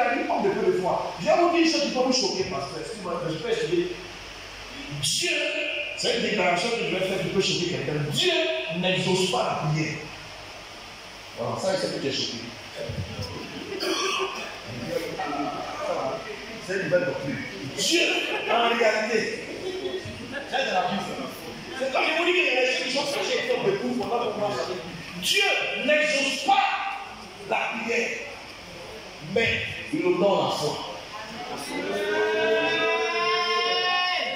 a dit homme de peu de foi. Je vais vous dire une chose qui peut vous choquer, pasteur. Excusez-moi, je peux essayer. Dieu, c'est une déclaration que je vais faire qui peut choquer quelqu'un. Dieu n'exauce pas la prière. Voilà, ça, c'est ce que j'ai choqué. C'est une nouvelle doctrine. Dieu, en réalité, c'est de la Bible. C'est quand je vous dis qu'il y a des choses qui sont cachées comme des coups, pendant qu'on marche avec lui. Dieu n'exauce pas la prière, mais il nous donne la foi.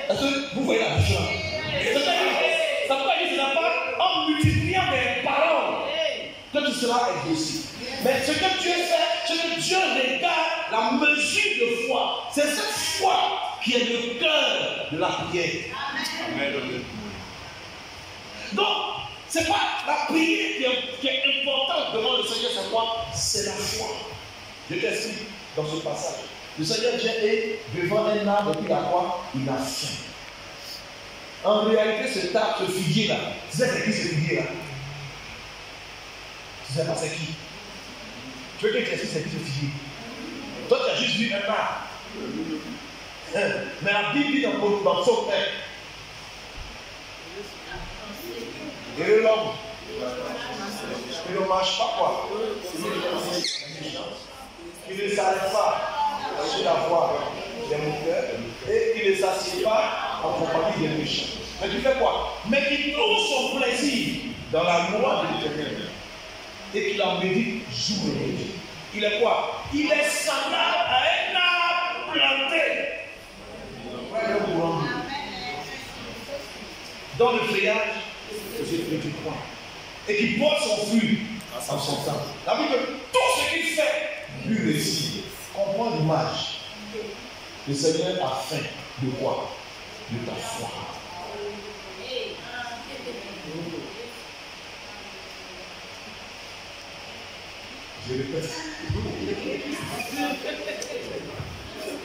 Est-ce que vous voyez la différence? Ça peut dire que ce n'est pas en multipliant des paroles que tu seras exaucé. Mais ce que Dieu fait, c'est que Dieu regarde la mesure de foi. C'est cette foi qui est le cœur de la prière. Amen. Donc, ce n'est pas la prière qui est importante devant le Seigneur, c'est quoi? C'est la foi. Je t'explique dans ce passage. Le Seigneur Dieu est devant un arbre et puis il a quoi? Il a faim. En réalité, cet arbre, ce figuier là, tu sais c'est qui ce figuier là? Tu sais pas c'est qui? Tu veux que je t'explique c'est qui ce figuier? Toi tu as juste vu un arbre. Mais la Bible dit dans son père. Et l'homme, il ne marche pas quoi? Il ne s'arrête pas sur la voie des monteurs et il ne s'assied pas en compagnie des méchants. Mais tu fais quoi? Mais qu'il trouve son plaisir dans la loi de l'Éternel et qu'il en médite jour et nuit. Il est quoi? Il est semblable à un arbre planté dans le feuillage du coin et qui porte son fruit en son temps. La Bible, tout ce qu'il fait lui réussit. Comprends l'image. Le Seigneur a faim de quoi? De ta foi. Je répète.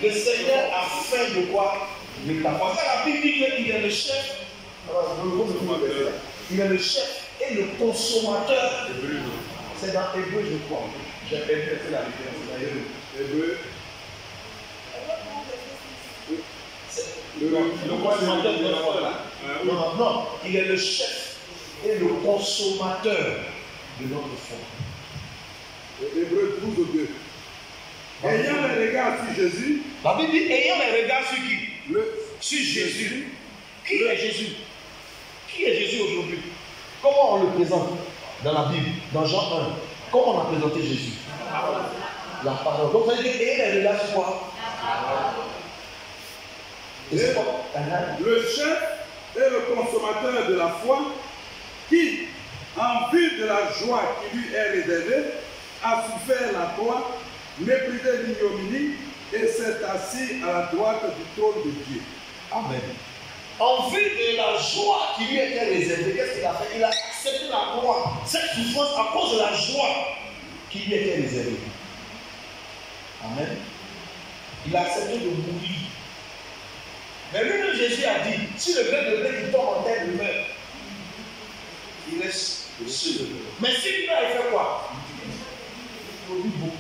Le Seigneur a faim de quoi? De ta foi. La Bible dit qu'il est le chef. Il est le chef et le consommateur. C'est dans Hébreu, je crois. J'ai fait la différence. Hébreu. Le consommateur de la foi. Non, il est le chef et le consommateur de notre foi. Hébreu 12:2. Ayant les regards sur Jésus. La Bible dit ayant les regards sur qui? Sur Jésus. Qui est Jésus? Qui est Jésus aujourd'hui? Comment on le présente dans la Bible, dans Jean 1? Comment on a présenté Jésus? La parole. Donc ça veut dire ayant les regards sur quoi? Et le chef est le consommateur de la foi qui, en vue de la joie qui lui est réservée, a souffert la croix, méprisé l'ignominie et s'est assis à la droite du trône de Dieu. Amen. En vue de la joie qui lui était réservée, qu'est-ce qu'il a fait? Il a accepté la croix, cette souffrance à cause de la joie qui lui était réservée. Amen. Il a accepté de mourir. Mais lui-même, Jésus a dit, si le grain de blé qui tombe en terre meurt, il reste sur le blé. Mais si lui, il fait quoi? Il produit beaucoup.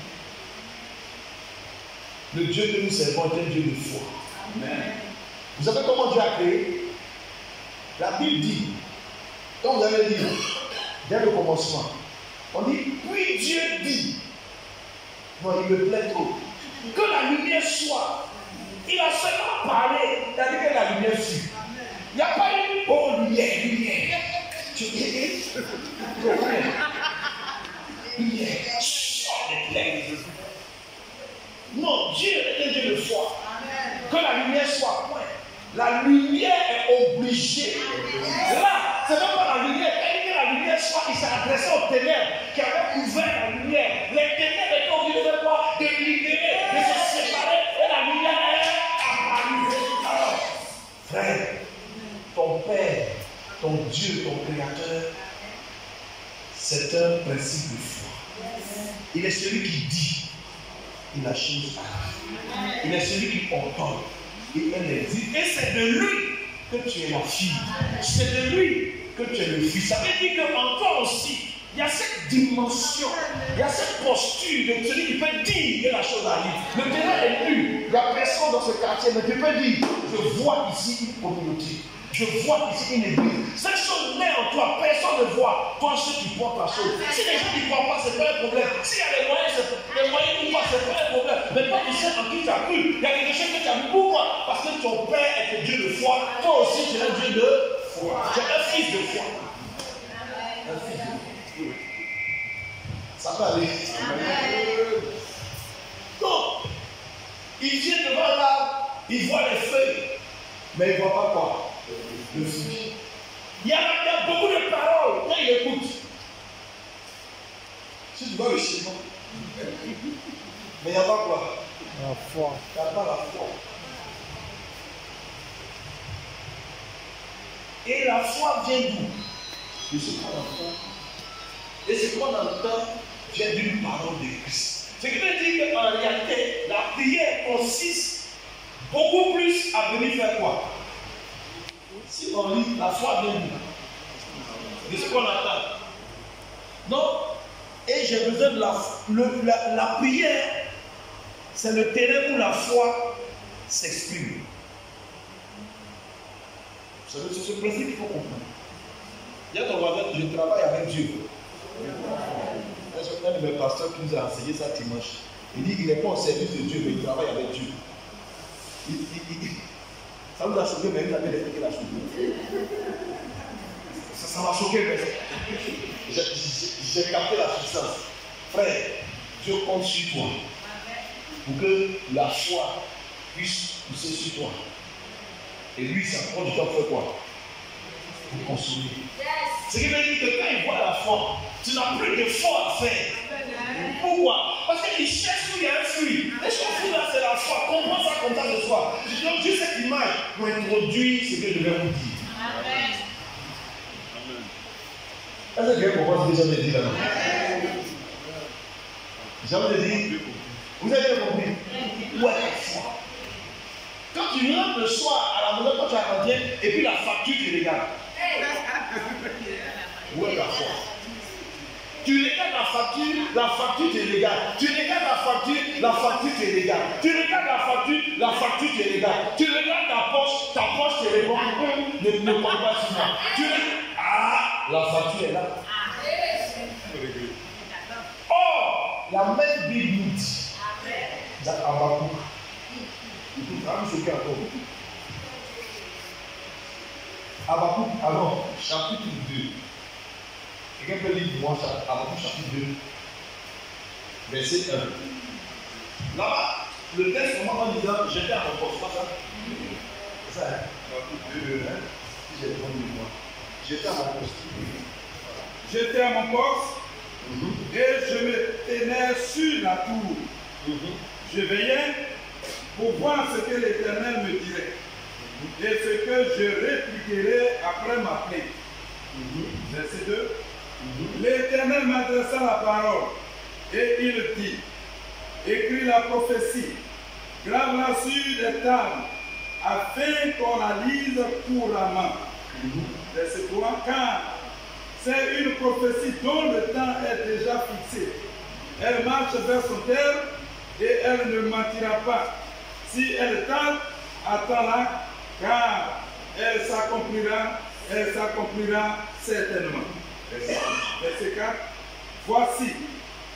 Le Dieu que nous servons est un Dieu de foi. Amen. Vous savez comment Dieu a créé? La Bible dit, comme vous avez dit, dès le commencement, on dit, puis Dieu dit, non, il me plaît trop, que la lumière soit. Il a seulement parlé, il a dit que la lumière fut. Il n'y a pas eu, oh, lumière. Tu dis, lumière, sort des plaines. Non, Dieu est un Dieu de foi. Que la lumière soit point. La lumière est obligée. Là, c'est même pas la lumière. Quand il dit la lumière soit, il s'est adressé aux ténèbres qui avaient couvert la lumière. Les ténèbres étaient obligées de quoi? De libérer, de se séparer. Et la lumière est apparue. Frère, ton Père, ton Dieu, ton Créateur, c'est un principe de foi. Il est celui qui dit, il a chose à dire. Il est celui qui ordonne. Et c'est de lui que tu es la fille. C'est de lui que tu es le fils. Ça veut dire qu'en toi aussi, il y a cette dimension, il y a cette posture de celui qui peut dire que la chose arrive. Le terrain est nu, il n'y a personne dans ce quartier, mais tu peux dire, je vois ici une communauté. Je vois ici une église. Cette chose naît en toi, personne ne voit. Toi, ceux qui portent la chose. Si les gens ne croient pas, ce n'est pas un problème. S'il y a les moyens ou pas, ce n'est pas un problème. Mais toi, tu sais en qui tu as cru. Il y a quelque chose que tu as vu. Pourquoi? Parce que ton père est un Dieu de foi. Toi aussi, tu es un Dieu de foi. Tu es un fils de foi. Un fils de foi. Ça peut aller. Donc, il vient devant l'arbre, il voit les feuilles, mais il ne voit pas quoi? Le fruit. Il y a beaucoup de paroles quand il écoute. Si tu vois le schéma, mais il n'y a pas quoi? La foi. Il n'y a pas la foi. Et la foi vient d'où? De ce qu'on entend. Et ce qu'on entend vient d'une parole de Christ. Ce qui veut dire qu'en réalité, la prière consiste beaucoup plus à venir faire quoi? Si on lit, la foi vient de ce qu'on attend. Donc, et j'ai besoin de la prière, c'est le terrain où la foi s'exprime. C'est ce principe qu'il faut comprendre. Il y a ton voisin, je travaille avec Dieu. Un de mes pasteurs qui nous a enseigné ça dimanche. Il dit qu'il n'est pas au service de Dieu, mais il travaille avec Dieu. Ça nous a choqué, mais il avait expliqué la chose. Ça m'a choqué, mais j'ai capté la puissance. Frère, Dieu compte sur toi pour que la foi puisse pousser sur toi. Et lui, ça prend du temps pour faire quoi? Pour consommer. Ce qui veut dire que quand il voit la foi, tu n'as plus de foi à faire. Pourquoi? Parce qu'il cherche où il y a un fruit. Et son fruit là, c'est la foi. Comprends ça comme ça ce soir. Je donne juste cette image pour introduire ce que je vais vous dire. Amen. Est-ce que quelqu'un comprend ce que j'avais dit là? J'avais dit, vous avez bien compris? Où est la foi? Quand tu rentres le soir à la maison, quand tu as et puis la facture, tu regardes. Où est la foi? Tu regardes la facture te regarde. Tu regardes la facture te regarde. Tu regardes la facture te regarde. Tu regardes ta poche te répond. Ne compte pas sur moi. Tu regardes, la facture est là. Or, la même Bible nous dit, dans Habakkuk, Habakkuk, alors, chapitre 2. Quelqu'un peut lire pour moi Habakkuk chapitre 2, verset 1. Là-bas, le texte commence en disant, j'étais à mon poste, pas ça? C'est ça, hein? Habakkuk 2, hein? Si j'ai répondu moi. J'étais à mon poste. J'étais à mon poste et je me tenais sur la tour. Je veillais pour voir ce que l'Éternel me dirait et ce que je répliquerai après ma plainte. Verset 2. L'Éternel m'adressa la parole et il dit, écris la prophétie, grave-la sur des tables, afin qu'on la lise couramment. Verset 3. Car c'est une prophétie dont le temps est déjà fixé. Elle marche vers son terme et elle ne mentira pas. Si elle tarde, attends-la, car elle s'accomplira certainement. Verset 4. Voici,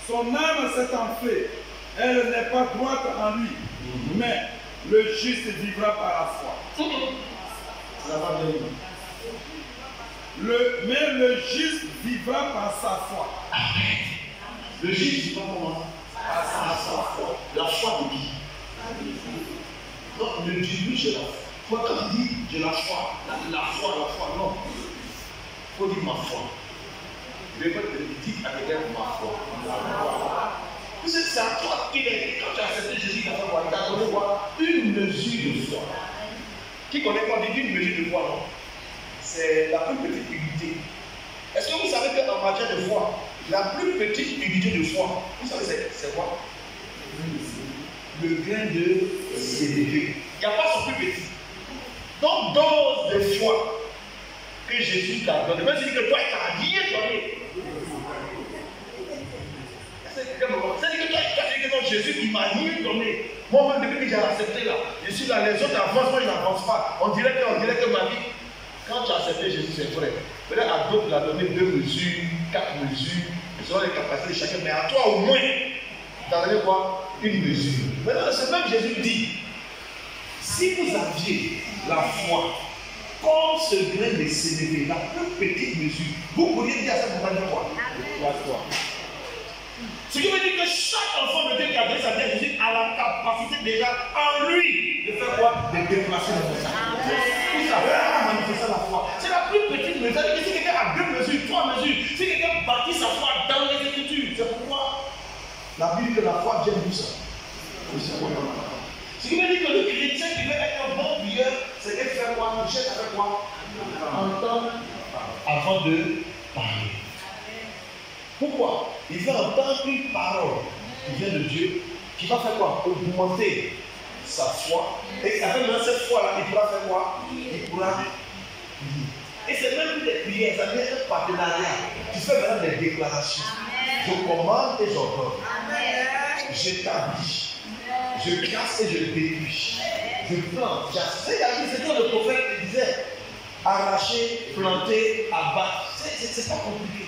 son âme s'est enflée, elle n'est pas droite en lui, mais le juste vivra par la foi. Mais le juste vivra par sa foi. Le juste vivra comment? Par sa foi. La foi de qui? Non, ne dis plus j'ai la foi. Quand tu dis j'ai la foi, la foi, non. Il faut dire ma foi. Je vais pas te dire à quelqu'un ma foi. C'est à toi qui est. Quand tu as accepté Jésus dans ta foi, tu as donné quoi? Une mesure de foi. Qui connaît quand on dit une mesure de foi, non? C'est la plus petite unité. Est-ce que vous savez qu'en matière de foi, la plus petite unité de foi, vous savez c'est quoi? Le grain de sénévé. Il n'y a pas son plus petit. Donc, dose de foi que Jésus t'a donné. Même si que toi, il t'a rien donné. Jésus, il m'a rien donné. Moi-même, depuis que j'ai accepté là, je suis là, les autres avancent, moi je n'avance pas. On dirait que ma vie, quand tu as accepté Jésus, c'est vrai. Peut-être à d'autres, il a donné 2 mesures, 4 mesures, ils ont les capacités de chacun, mais à toi au moins, tu as donné quoi? Une mesure. Maintenant, c'est même Jésus dit, si vous aviez la foi, comme ce grain de sénévé, la plus petite mesure, vous pourriez dire à cette montagne quoi? La foi. Ce qui veut dire que chaque enfant de Dieu qui a donné sa vie à Jésus a la capacité déjà en lui de faire quoi? De déplacer la montagne. Tout ça, en manifestant la foi. C'est la plus petite mesure. Si quelqu'un a 2 mesures, 3 mesures, si quelqu'un bâtit sa foi dans les Écritures, c'est pourquoi la Bible dit que la foi vient d'où ça? Ce qui veut dire que le chrétien qui veut être un bon prieur, c'est qu'il fait quoi? Il cherche à faire quoi? Entendre avant de parler. Pourquoi? Il veut entendre une parole qui vient de Dieu, qui va faire quoi? Augmenter sa foi. Et avec cette foi-là, il pourra faire quoi? Il pourra prier. Et c'est même plus des prières, ça devient un partenariat. Tu fais maintenant des déclarations. Je commande et j'ordonne. J'établis. Je casse et je détruis. Je plante. C'est ce que le prophète disait. Arracher, planter, abattre. C'est pas compliqué.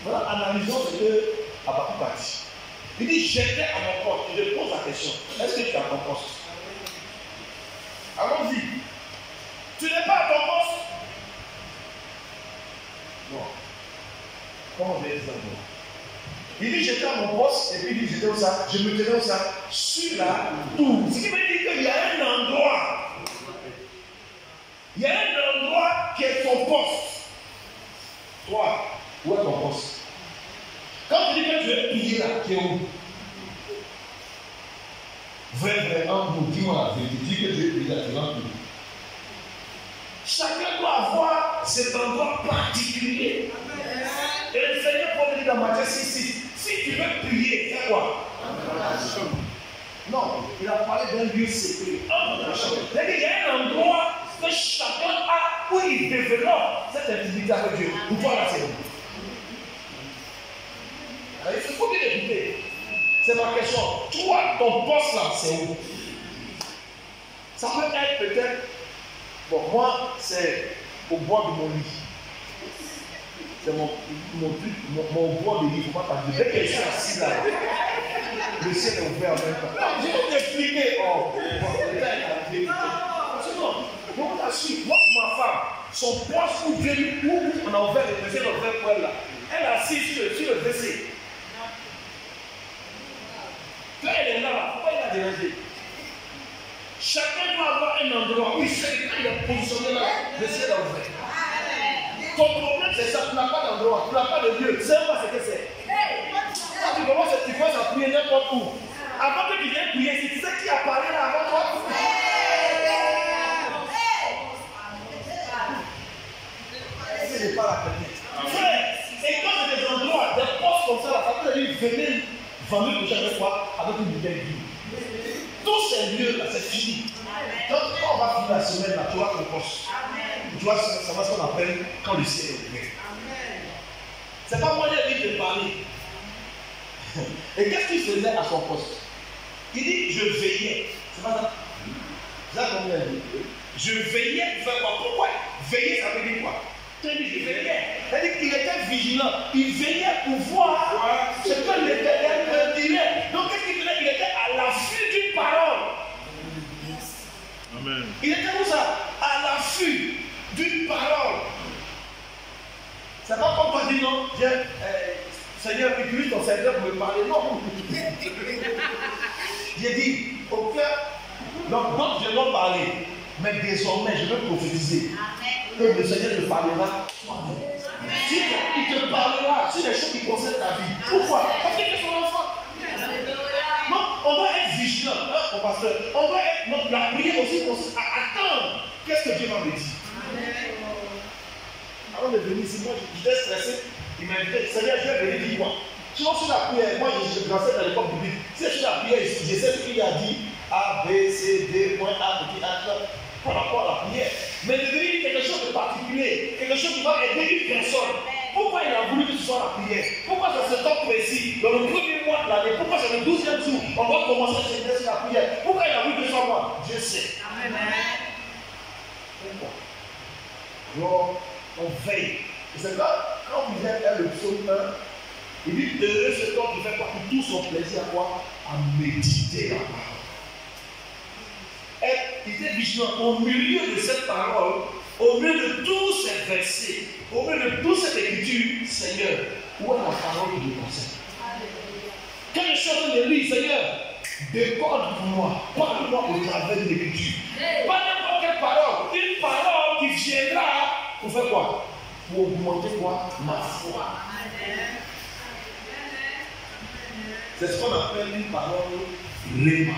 Voilà, analysons ce que Habakkuk a dit. Il dit, j'étais à mon poste. Je pose la question. Est-ce que tu es à ton poste? Allons-y. Tu n'es pas à ton poste? Non. Comment on va dire ça? Il dit, j'étais à mon poste. Et puis il dit, j'étais où ça? Je me tenais où ça? Sur la tour. Ce qui veut dire qu'il y a un endroit. Il y a un endroit qui est ton poste. Toi, où est ton poste? Quand tu dis que tu veux prier là, tu es où? Vrai, en gros, dis-moi la vérité. Dis que tu veux prier là, tu es en gros. Chacun doit avoir cet endroit particulier. Et le Seigneur peut dire dans Matthieu 6, si tu veux prier, fais quoi? Non, il a parlé d'un lieu secret. Il y a un endroit que chacun a où il développe cette intimité avec Dieu. Pour toi, là, c'est où? Il faut bien écouter. C'est ma question. Toi, ton poste là, c'est où? Ça peut être peut-être. Bon, moi, c'est au bord de mon lit. C'est mon bord de lit. Il ne faut pas parler. Dès que je suis assis là, le ciel est ouvert en même temps. Je vais t'expliquer. Oh, sinon, moi, ma femme, son poste où Dieu, où on a ouvert le ciel ouvert pour elle là, elle est assise sur le WC. Quand elle est là, pourquoi il a dérangé? Chacun doit avoir un endroit où il sait que quand il est positionné là, le ciel est ouvert. Ton problème, c'est ça, tu n'as pas d'endroit, tu n'as pas de lieu. Tu sais pas ce que c'est. Quand tu commences à prier n'importe où, avant que tu viennes prier, si tu sais qui a parlé là avant toi, ce n'est pas la peine. Frère, et quand il y a des endroits, des postes comme ça, ça peut dire venez vendre pour chaque fois avec une nouvelle vie. Tous ces lieux-là, c'est fini. Quand on va finir la semaine, là, tu vois ton poste. Tu vois, ça va ce qu'on appelle quand le ciel est ouvert. C'est pas moi qui de parler. Et qu'est-ce qu'il faisait à son poste? Il dit, je veillais. C'est pas ça? C'est ça qu'on dit. Je veillais pour faire quoi? Pourquoi? Veiller, ça veut dire quoi? Je veillais. C'est-à-dire qu'il était vigilant. Il veillait pour voir ce que l'Éternel dirait. Donc, qu'est-ce qu'il faisait? Il était à l'affût d'une parole. Amen. Il était où ça? À l'affût d'une parole. C'est pas comme toi dire non, viens, Seigneur, utilise ton serviteur pour me parler. Non. J'ai dit, au cœur, donc je vais pas parler, mais désormais je vais prophétiser. Que le Seigneur te parlera. Si il te parlera sur les choses qui concernent ta vie. Pourquoi? Parce que tu es son enfant. Non, on doit être vigilant, hein, mon pasteur. On doit être, non, la prière aussi consiste à attendre. Qu'est-ce que Dieu va me dire? Avant de venir ici, moi j'étais stressé. Il m'a dit, Seigneur, je vais venir dire quoi? Sinon, sur la prière, moi je dansais dans l'école publique. Si je suis la prière ici, je sais ce qu'il a dit. A, B, C, D, point A, petit A, par rapport à la prière. Mais de venir quelque chose de particulier, quelque chose qui va aider une personne. Pourquoi il a voulu que ce soit la prière? Pourquoi dans ce temps précis, dans le premier mois de l'année, pourquoi c'est le le 12e jour, on va commencer à se laisser la prière. Pourquoi il a vu que ce soit moi? Dieu sait. Amen. Pourquoi? Alors, on veille. Et c'est quand vous êtes le psaume 1, il dit heureux cet homme qui fait quoi? Pour tout son plaisir à quoi? À méditer la parole. Et il était vigilant au milieu de cette parole, au milieu de tous ces versets, au milieu de toute cette écriture. Seigneur, où est la parole que je conseille? Quand je suis en train de lire, Seigneur, décode pour moi, parle-moi au travers de l'écriture. Pas n'importe quelle parole, une parole qui viendra pour faire quoi? Pour augmenter quoi? Ma foi. C'est ce qu'on appelle une parole réma.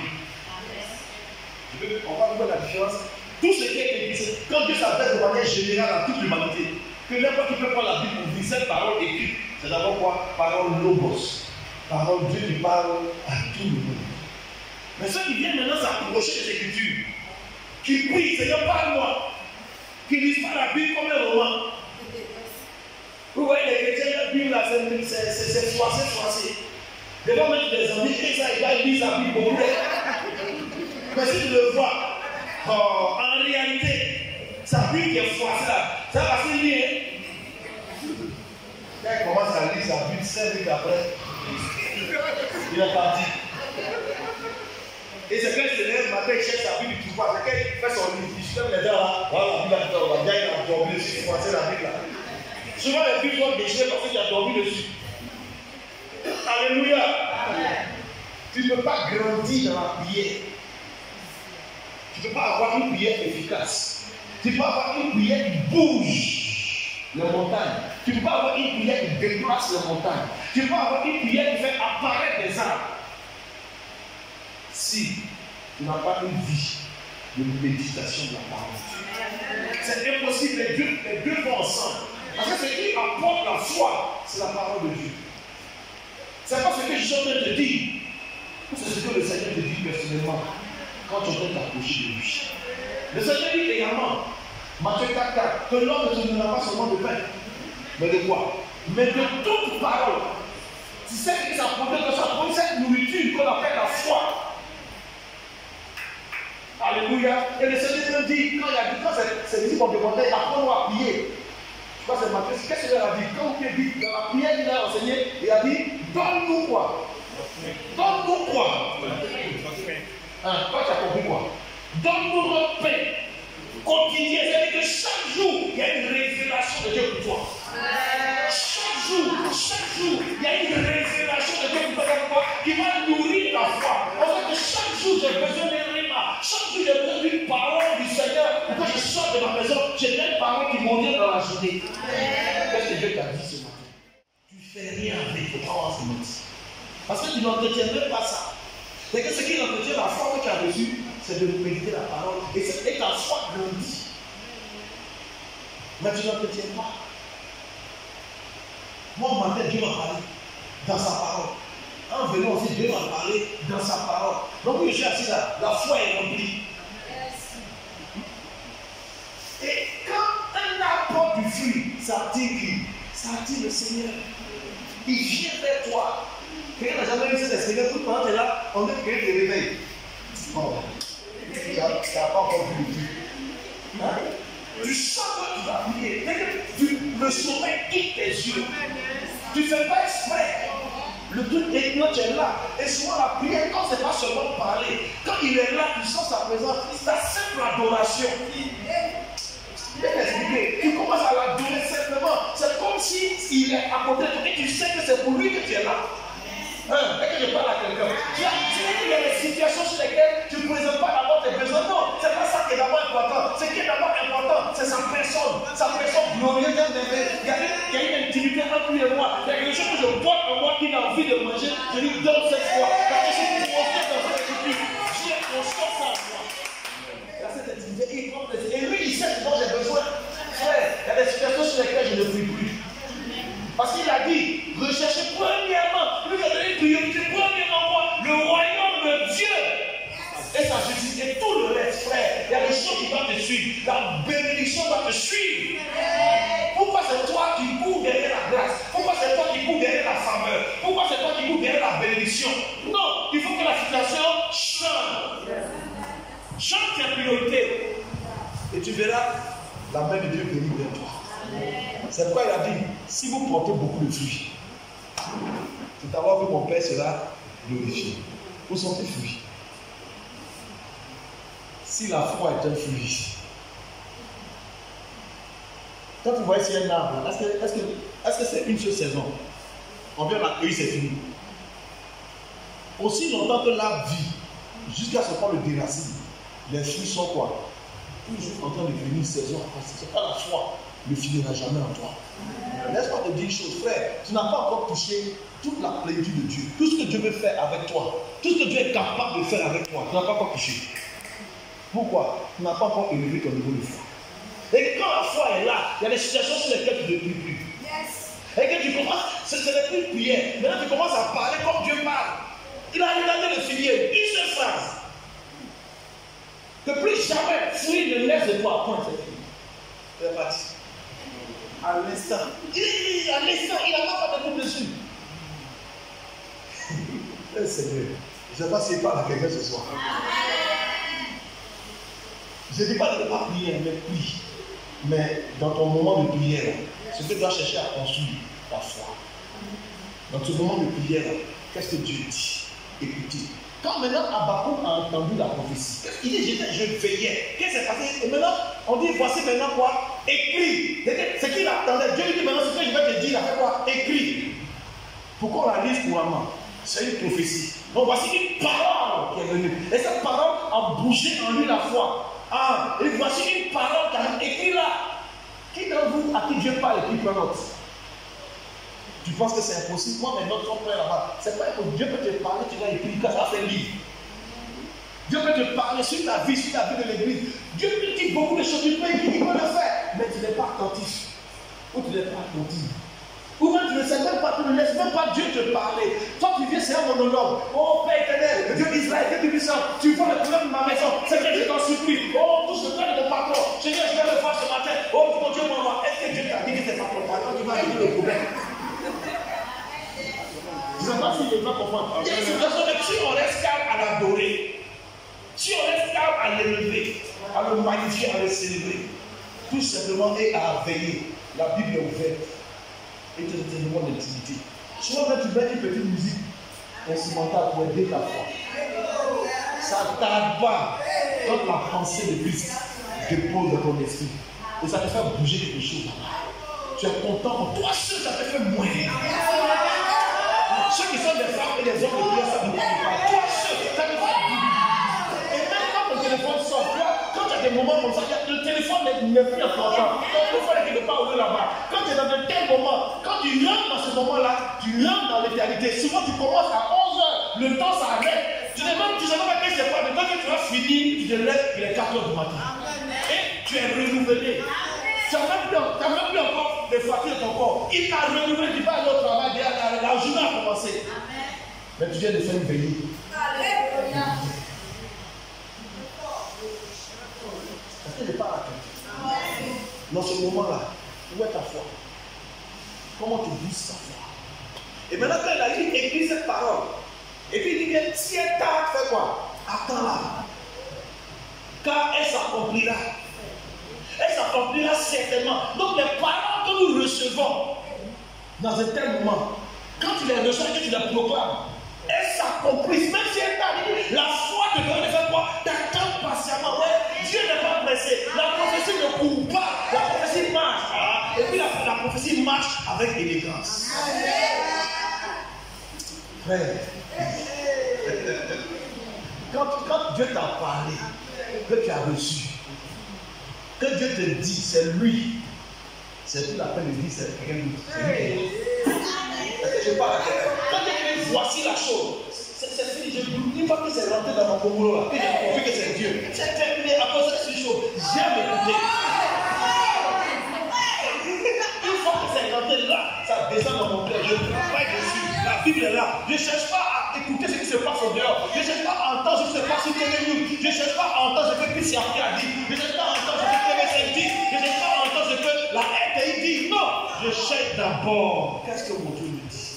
On va voir la différence. Tout ce qui est écrit, quand Dieu s'adresse de manière générale à toute l'humanité, que n'importe qui peut prendre la Bible pour dire cette parole écrite, c'est d'abord quoi? Parole logos. Parole Dieu qui parle à tout le monde. Mais ceux qui viennent maintenant s'approcher des Écritures, qui prient, Seigneur, parle-moi, qui lisent pas la Bible comme un roman. Vous voyez les chrétiens, la Bible, là, c'est froissé. Des fois, même des amis, et ça, ils lisent la Bible beaucoup. Mais si tu le vois, en réalité, sa Bible qui est froissée là, ça va passer bien. Quand il commence à lire sa Bible, 5 minutes après, il est parti. Et c'est quand il se lève le matin, il cherche sa Bible, il trouve pas. C'est quand il fait son livre, il se lève les gens là, voilà la Bible là, on va bien, il a dormi dessus, il froissé la Bible là. Souvent les Bibles sont déchirées parce qu'il a dormi dessus. Alléluia. Tu ne peux pas grandir dans la prière. Tu ne peux pas avoir une prière efficace. Tu ne peux pas avoir une prière qui bouge les montagnes. Tu ne peux pas avoir une prière qui déplace les montagnes. Tu ne peux pas avoir une prière qui fait apparaître des arbres. Si tu n'as pas une vie de méditation de la parole. C'est impossible, les deux vont ensemble. Parce que ce qui apporte la foi, c'est la parole de Dieu. Ce n'est pas ce que je suis en train de te dire. C'est ce que le Seigneur te dit personnellement quand tu es en train d'approcher de lui. Le Seigneur dit également, Matthieu 4, que l'homme ne se donnera pas seulement de pain, mais de quoi? Mais de toute parole. Tu sais que ça produit cette nourriture qu'on appelle la foi. Alléluia. Et le Seigneur me dit, quand c'est dit qu'on demandait, apprends-nous à prier. Je crois que c'est Matthieu, qu'est-ce qu'il a dit? Quand il dit, dans la prière qu'il a enseigné, il a dit, donne-nous quoi? Donne-nous quoi? Toi, tu as compris quoi? Donne-nous notre pain quotidien. C'est-à-dire que chaque jour, il y a une révélation de Dieu pour toi. Chaque jour, il y a une révélation de Dieu pour toi qui va nourrir ta foi. En fait, chaque jour, j'ai besoin d'un rima. Chaque jour, j'ai besoin d'une parole du Seigneur. Pour que je sorte de ma maison, j'ai une parole qui m'oriente dans la journée. Qu'est-ce que Dieu t'a dit ce matin? Tu ne fais rien avec ton parole ce matin. Parce que tu n'entretiens même pas ça. C'est que ce qui entretient la foi que tu as reçue, c'est de méditer la parole. Et ta foi grandit. Mais tu n'entretiens pas. Moi, au matin, Dieu m'a parlé dans sa parole. En venant aussi, Dieu m'a parlé dans sa parole. Donc, je suis assis là, la foi est remplie. Et quand un apporte du fruit, ça attire qui? Ça attire le Seigneur. Il vient vers toi. Quelqu'un n'a jamais vu cet esprit. Tout le temps, tu es là, on dit que quelqu'un te réveille. Bon, il n'y a pas encore vu le fruit. Tu sens que tu vas prier. Le sommeil quitte tes yeux. Tu ne fais pas exprès. Le truc est que tu es là. Et souvent la prière, quand ce n'est pas seulement parler, quand il est là, tu sens sa présence, c'est ta simple adoration. Je vais t'expliquer. Tu commences à l'adorer simplement. C'est comme s'il est à côté de toi et tu sais que c'est pour lui que tu es là. Et que je parle à quelqu'un. Tu sais qu'il y a des situations sur lesquelles tu ne présentes pas d'abord tes besoins. Non, c'est pas ça qui est d'abord important. Ce qui est d'abord important, c'est sa personne. Sa personne glorieuse d'aimer. Il y a une intimité entre lui et moi. Il y a quelque chose que je porte en moi qui a envie de manger. Je lui donne cette foi. Parce que c'est une conscience dans cette écriture. Dieu conscience en moi. Il y a cette intimité. Et lui, il sait ce dont j'ai besoin. Frère, il y a des situations sur lesquelles je ne prie plus. Parce qu'il a dit, recherchez premièrement, lui a donné une priorité, premièrement moi, le royaume de Dieu et sa justice et tout le reste, frère. Il y a des choses qui doivent te suivre, la bénédiction doit te suivre. Pourquoi c'est toi qui cours derrière la grâce? Pourquoi c'est toi qui cours derrière la faveur? Pourquoi c'est toi qui cours derrière la bénédiction? Non, la main de Dieu venue vers toi. C'est pourquoi il a dit, si vous portez beaucoup de fruits, c'est alors que mon Père sera glorifié. Où sont tes fruits? Si la foi est un fruit, quand vous voyez sur un arbre, est-ce que c'est une seule saison? On vient l'accueillir, c'est fini. Aussi longtemps que l'arbre vit, jusqu'à ce qu'on le déracine, les fruits sont quoi? Toujours en train de venir saison après saison. C'est pas la foi ne finira jamais en toi. Laisse-moi te dire une chose, frère. Tu n'as pas encore touché toute la plénitude de Dieu. Tout ce que Dieu veut faire avec toi, tout ce que Dieu est capable de faire avec toi, tu n'as pas encore touché. Pourquoi? Tu n'as pas encore élevé ton niveau de foi. Et quand la foi est là, il y a des situations sur lesquelles tu ne pries plus. Et que tu commences, ce n'est plus une prière. Maintenant tu commences à parler comme Dieu parle. Il a regardé le filier, une seule phrase. Que plus jamais fruit ne laisse de toi, point, c'est fini. C'est parti. À l'instant. Il n'a pas de doute dessus. Seigneur, je ne sais pas s'il parle à quelqu'un ce soir. Je ne dis pas de ne pas prier, mais prie. Mais dans ton moment de prière, ce que tu dois chercher à construire, ta foi. Dans ce moment de prière, qu'est-ce que Dieu dit? Écoutez. Quand maintenant Habakkuk a entendu la prophétie, il dit je veillais. Qu'est-ce qui s'est passé? Et maintenant, on dit voici maintenant quoi? Écrit. C'est qu'il attendait. Dieu lui dit maintenant ce que je vais te dire, il a fait quoi? Écrit. Pourquoi on la lise couramment? C'est une prophétie. Donc voici une parole qui est venue. Et cette parole a bougé en lui la foi. Ah, et voici une parole qui a écrit là. Qui d'entre vous à qui Dieu parle et qui prend note? Tu penses que c'est impossible? Moi, mes notes sont prêtes là-bas. C'est pas impossible. Dieu peut te parler, tu vas écrire, quand ça fait livre. Dieu peut te parler sur ta vie de l'église. Dieu te dit beaucoup de choses, tu peux écrire, il peut le faire. Mais tu n'es pas attentif. Ou tu n'es pas attentif. Ou même tu ne sais même pas, tu ne laisses même pas Dieu te parler. Toi, tu viens, c'est un monologue. Oh Père éternel, le Dieu d'Israël, Dieu puissant, tu vois le problème de ma maison. C'est que je t'en supplie. Oh, tout ce que de mon patron. Seigneur, je vais le voir ce matin. Oh, mon Dieu, mon est-ce que Dieu t'a dit que c'est pas ton patron qui va régler le problème? Je ne sais pas si je dois comprendre. Il y a une situation que si on reste calme à l'adorer, si on reste calme à l'élever, à le magnifier, à le célébrer, tout simplement et à veiller, la Bible est ouverte et tu te demandes d'intimité. Souvent, quand tu mets une petite musique instrumentale pour aider ta foi, ça ne tarde pas quand la pensée de Christ dépose dans ton esprit et ça te fait bouger quelque chose. Tu es content en toi seul, ça te fait moins. Ceux qui sont des femmes et des hommes de prière, ça ne dépend pas. Toi seul, ça te fait bouger. Et même quand ton téléphone sort, quand tu as des moments comme ça, le téléphone n'est plus important. Il faut qu'il ne pas ouvrir là-bas. Quand tu es dans un tel moment, quand tu rentres dans ce moment-là, tu rentres dans l'éternité. Souvent, tu commences à 11h, le temps s'arrête. Tu sais même pas que c'est quoi. Le temps que tu vas finir, tu te lèves, il est 4h du matin. Et tu es renouvelé. Tu n'as même plus encore de fatigue de ton corps. Il t'a renouvelé, tu vas aller au travail, la journée a commencé. Mais tu viens de faire une veillée. Parce que je parle à toi. Dans ce moment-là, où est ta foi? Comment tu vis ta foi? Et maintenant, quand il a dit, écrit cette parole, et puis il dit, tiens, fais quoi? Attends-la. Car elle s'accomplira. Elle s'accomplira certainement. Donc les paroles que nous recevons dans un tel moment, quand tu les reçois et que tu les proclames, elles s'accomplissent. Même si elle t'a dit, la foi te demande de faire quoi? T'attends patiemment. Ouais, Dieu n'est pas pressé. La prophétie ne court pas. La prophétie marche. Et puis la prophétie marche avec élégance. Frère, quand Dieu t'a parlé, que tu as reçu, que Dieu te dit, c'est lui. C'est tout la peine de dire, c'est quelqu'un d'autre. C'est lui. Est-ce que je parle à quelqu'un? Quand Dieu dit, voici la chose, c'est fini. Je ne dis pas que c'est rentré dans mon congolo là, que j'ai compris que c'est Dieu. C'est terminé à cause de cette chose. J'aime écouter. Une fois que c'est rentré là, ça descend dans mon cœur. Je travaille dessus. La Bible est là. Je ne cherche pas à écouter ce qui se passe au dehors. Je ne cherche pas à entendre ce qui se passe sur Télénews. Je ne cherche pas à entendre ce que Christian a dit. Je ne cherche pas à entendre ce que TV5 dit. Je ne cherche pas à entendre ce que la RTI dit. Non. Je cherche d'abord. Qu'est-ce que mon Dieu me dit?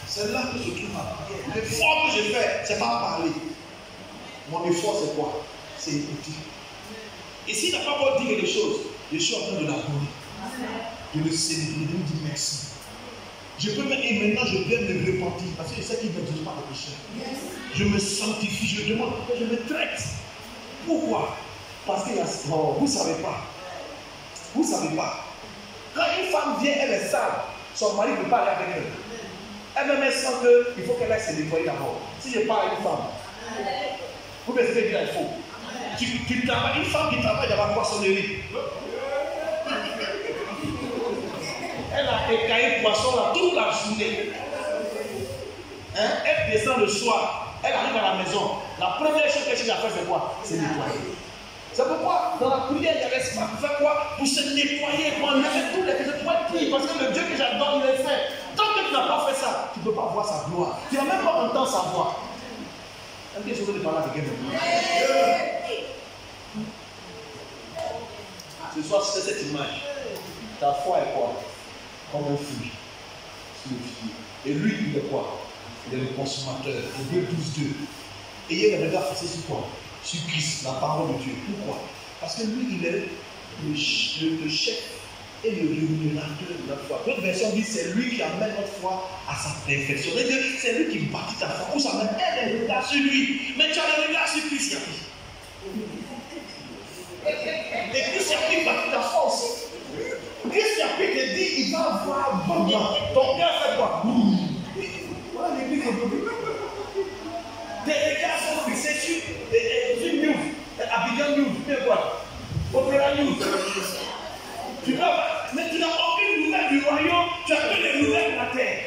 C'est là que je trouve ma prière. L'effort que je fais, c'est pas parler. Mon effort, c'est quoi? C'est écouter. Et s'il n'a pas encore dit quelque chose, je suis en train de l'adorer, de le célébrer, de lui dire merci. Je peux même, et maintenant je viens me repentir, parce que je sais qu'il ne me pas le péché. Je me sanctifie, je demande, je me traite. Pourquoi? Parce que vous ne savez pas. Vous ne savez pas. Quand une femme vient, elle est sale, son mari ne peut pas aller avec elle. Elle-même elle sent qu'il faut qu'elle aille se nettoyer d'abord. Si je parle à une femme, vous me dites qu'il faut. Tu travailles, une femme qui travaille dans la poissonnerie. Elle a écaillé le poisson là toute la journée. Hein? Elle descend le soir, elle arrive à la maison. La première chose qu'elle a fait, c'est quoi? C'est nettoyer. C'est pourquoi dans la prière, il y a l'espace pour faire quoi? Pour se nettoyer, pour enlever tous les péchés, pour être pur. Parce que le Dieu que j'adore, il est fait. Tant que tu n'as pas fait ça, tu ne peux pas voir sa gloire. Tu n'as même pas entendu sa voix. Est-ce que je veux te parler avec elle? Ce soir, c'est cette image. Ta foi est quoi? Comme un fruit. Et lui, il est quoi? Il est le consommateur. Hébreux 12:2. Ayez le regard fixé sur quoi? Sur Christ, la parole de Dieu. Pourquoi? Parce que lui, il est le chef et le rémunérateur de notre foi. L'autre version dit c'est lui qui amène notre foi à sa perfection. C'est lui qui bâtit ta foi. Où ça amène? Elle est le regard sur lui. Mais tu as le regard sur Christ. Et Christ qui bâtit ta force. Christ qui te dit il va avoir bon. Ton cœur fait quoi? Voilà l'église aujourd'hui. Tes regards sont fixés sur News, Abidjan News, tu fais quoi? Opéra News. Tu vas, mais tu n'as aucune nouvelle du royaume, tu as que les nouvelles de la terre.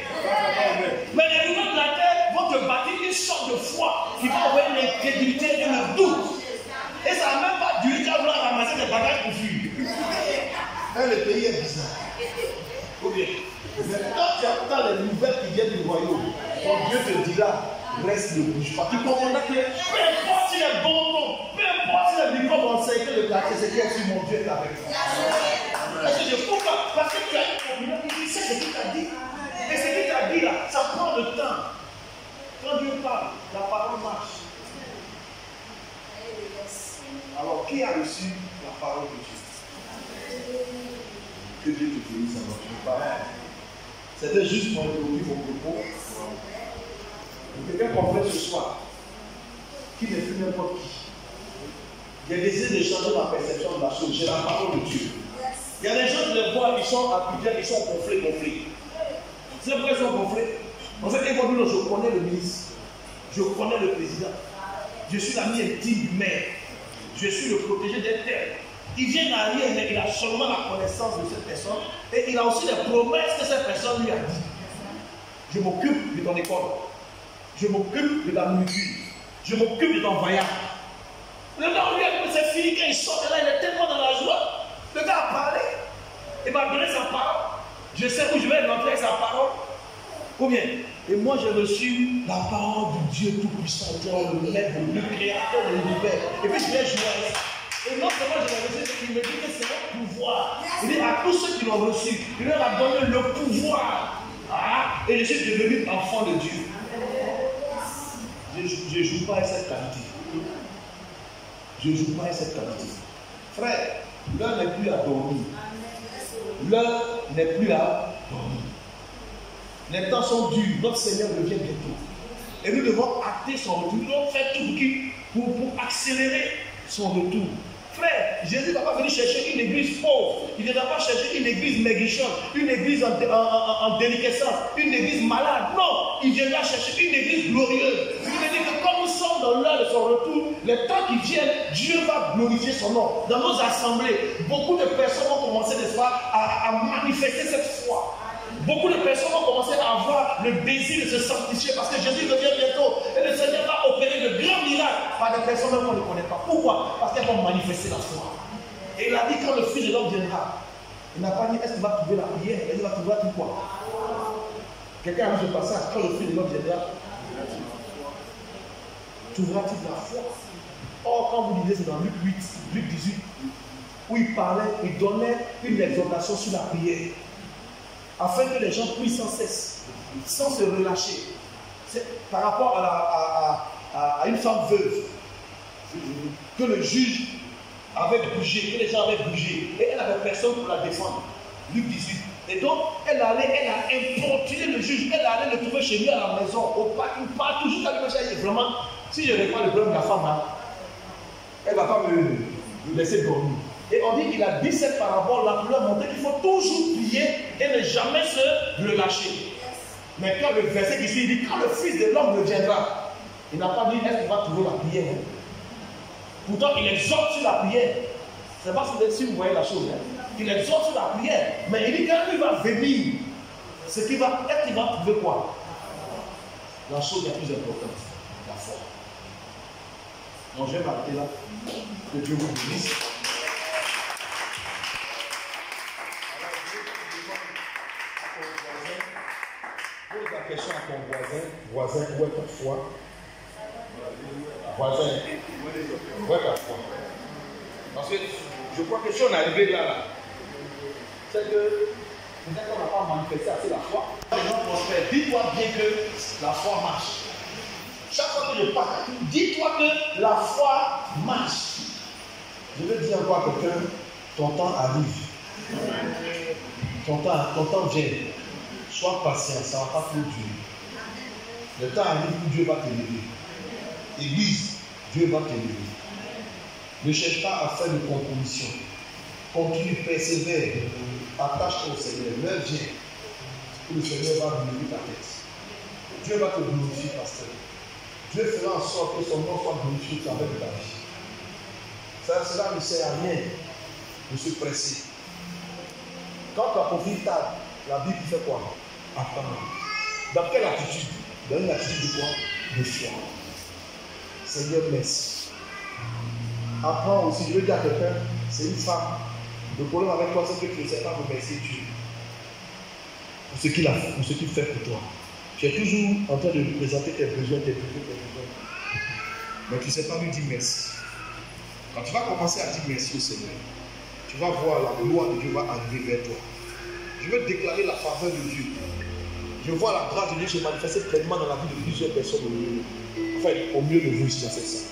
Mais les nouvelles de la terre vont te bâtir une sorte de foi qui va envoyer l'incrédulité et le doute. Et ça n'a même pas duré, tu vas vouloir ramasser des bagages pour fuir. Le pays est bizarre. Mais quand tu attends les nouvelles qui viennent du royaume, ton Dieu te dira. Reste ne bouge pas. Tu comprendras que peu importe si les bonbons, peu importe si les microbes ont encerclé le quartier, c'est que si mon Dieu est avec toi. Parce que je pourquoi? Parce que tu as une communauté qui sait ce qu'il t'a dit. Et ce qu'il t'a dit là, ça prend le temps. Quand Dieu parle, la parole marche. Alors, qui a reçu la parole de Dieu? Que Dieu te bénisse alors. Je parle. C'était juste pour introduire vos propos. Quelqu'un comprend ce soir qui n'est plus n'importe qui. J'ai décidé de changer ma perception de la chose. J'ai la parole de Dieu. Il y a des gens qui les voient, ils sont appuyés, ils sont gonflés. C'est pourquoi ils sont gonflés. En fait, je connais le ministre, je connais le président, je suis l'ami intime du maire, je suis le protégé des terres. Il vient à rien, mais il a seulement la connaissance de cette personne et il a aussi les promesses que cette personne lui a dit. Je m'occupe de ton école. Je m'occupe de la nourriture. Je m'occupe de ton voyage. Le gars, lui, c'est fini, quand il sort de là, il est tellement dans la joie. Le gars a parlé. Il m'a donné sa parole. Je sais où je vais rentrer avec sa parole. Ou bien, et moi j'ai reçu la parole du Dieu Tout-Puissant, le Maître, le Créateur de l'univers. Et puis je l'ai joué. Et non seulement je l'ai reçu, il me dit que c'est un pouvoir. Il dit à tous ceux qui l'ont reçu, il leur a donné le pouvoir. Ah, et je suis devenu enfant de Dieu. Je ne joue pas avec cette qualité. Je ne joue pas avec cette qualité. Frère, l'heure n'est plus à dormir. L'heure n'est plus à dormir. Les temps sont durs. Notre Seigneur revient bientôt. Et nous devons acter son retour. Nous devons faire tout pour accélérer son retour. Frère, Jésus ne va pas venir chercher une église pauvre. Il ne va pas chercher une église maigrichonne, une église en déliquescence, une église malade. Non, il viendra chercher une église glorieuse. Il veut dire que comme nous sommes dans l'heure de son retour, les temps qui viennent, Dieu va glorifier son nom. Dans nos assemblées, beaucoup de personnes vont commencer, n'est-ce pas, à manifester cette foi. Beaucoup de personnes vont commencer à avoir le désir de se sanctifier parce que Jésus revient bientôt et le Seigneur va opérer de grands miracles par des personnes qu'on ne connaît pas. Pourquoi? Parce qu'elles vont manifester la foi. Et il a dit quand le Fils de l'homme viendra, il n'a pas dit est-ce qu'il va trouver la prière, il va trouver tout quoi. Quelqu'un a vu ce passage, quand le Fils de l'homme viendra, trouveras-tu de la foi? Or, quand vous lisez, c'est dans Luc 8, Luc 18, où il parlait, il donnait une exhortation sur la prière. Afin que les gens prient sans cesse, sans se relâcher. C'est par rapport à une femme veuve, que le juge avait bougé, et les gens avaient bougé, et elle n'avait personne pour la défendre. Luc 18. Et donc, elle a importuné le juge, elle allait le trouver chez lui à la maison, au parking, partout, jusqu'à lui dire vraiment, si je réponds le problème de la femme, hein, elle ne va pas me laisser dormir. Et on dit qu'il a dit cette parabole-là pour leur montrer qu'il faut toujours prier et ne jamais se relâcher. Mais quand le verset qui suit, il dit, quand le Fils de l'homme reviendra, il n'a pas dit est-ce qu'il va trouver la prière. Pourtant, il exhorte sur la prière. C'est pas si vous voyez la chose. Hein. Il exhorte sur la prière. Mais il dit quand il va venir, est-ce qu'il va trouver quoi? La chose la plus importante, la foi. Donc je vais m'arrêter là. Que Dieu vous bénisse. Pose la question à ton voisin, où est ta foi? Voisin, où est ta foi? Parce que je crois que si on est arrivé là, c'est que peut-être qu'on n'a pas manifesté assez la foi. Les gens prospèrent. Dis-toi bien que la foi marche. Chaque fois que je parle, dis-toi que la foi marche. Je veux dire encore à quelqu'un, ton temps arrive. Ton temps vient. Sois patient, ça ne va pas trop durer. Le temps arrive où Dieu va te lever. Église, Dieu va te lever. Ne cherche pas à faire de compromission. Continue, persévère. Attache-toi au Seigneur. L'heure vient où le Seigneur va glorifier ta tête. Dieu va te glorifier, pasteur. Dieu fera en sorte que son nom soit glorifié au travers de ta vie. Cela ne sert à rien de se presser. Quand tu as profité tard, la Bible fait quoi? Attendre. Dans quelle attitude? Dans une attitude de quoi? De foi. Seigneur, merci. Apprends aussi, je veux dire à quelqu'un, c'est une femme. Le problème avec toi, c'est que tu ne sais pas remercier Dieu pour ce qu'il a fait, pour ce qu'il fait pour toi. Tu es toujours en train de lui présenter tes besoins, tes besoins. Mais tu ne sais pas lui dire merci. Quand tu vas commencer à dire merci au Seigneur, tu vas voir la gloire de Dieu va arriver vers toi. Je veux déclarer la faveur de Dieu. Je vois la grâce de Dieu se manifester pleinement dans la vie de plusieurs personnes au milieu. Enfin, au milieu de vous, si c'est ça.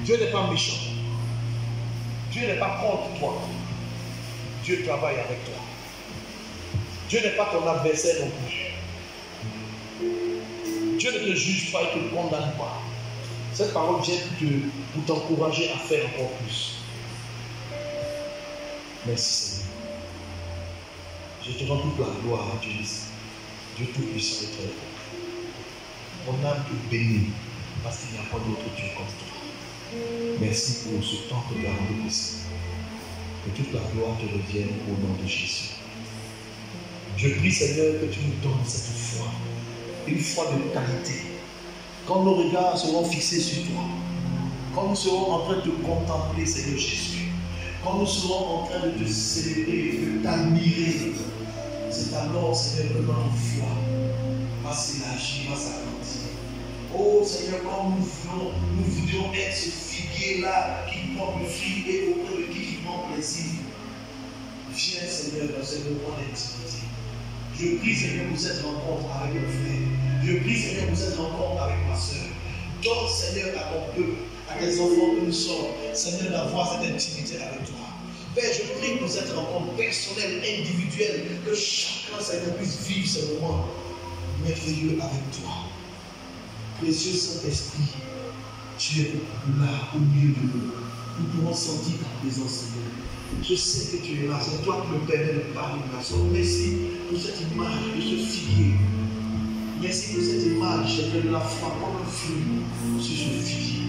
Dieu n'est pas méchant. Dieu n'est pas contre toi. Dieu travaille avec toi. Dieu n'est pas ton adversaire non plus. Dieu ne te juge pas et ne te condamne pas. Cette parole vient pour t'encourager à faire encore plus. Merci Seigneur. Je te rends toute la gloire à Dieu. Dieu tout-puissant et très bon. Mon âme te bénit parce qu'il n'y a pas d'autre Dieu comme toi. Merci pour ce temps que tu as rendu possible. Que toute la gloire te revienne au nom de Jésus. Je prie Seigneur que tu nous donnes cette foi. Une foi de qualité. Quand nos regards seront fixés sur toi, quand nous serons en train de te contempler, Seigneur Jésus, quand nous serons en train de te célébrer, de t'admirer, c'est alors, Seigneur, que notre foi va s'élargir, va s'agrandir. Oh Seigneur, quand nous voudrions être ce figuier-là qui porte le fruit et auprès de qui prend plaisir. Viens, Seigneur, dans ce moment d'intimité. Je prie, Seigneur, pour cette rencontre avec mon frère. Je prie, Seigneur, pour cette rencontre avec ma soeur. Donne, Seigneur, à ton peuple, à tes enfants que nous sommes, Seigneur, d'avoir cette intimité avec toi. Père, je prie pour cette rencontre personnelle, individuelle, que chacun, Seigneur, puisse vivre ce moment merveilleux avec toi. Précieux Saint-Esprit, tu es là, au milieu de nous. Nous pouvons sentir ta présence, Seigneur. Je sais que tu es là, c'est toi qui me permets de parler de la sorte. Merci pour cette image de ce figuier. Merci pour cette image, Seigneur, de la foi comme un fruit sur ce figuier.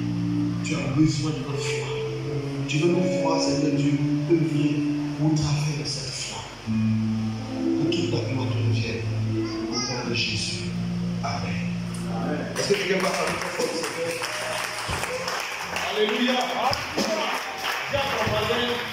Tu as besoin de notre foi. Tu veux nous voir, Seigneur Dieu, œuvrer au travers de cette foi. Que toute la gloire te revienne au nom de Jésus. Amen. Est-ce que quelqu'un va saluer ton Seigneur? Alléluia. Viens ton voisin.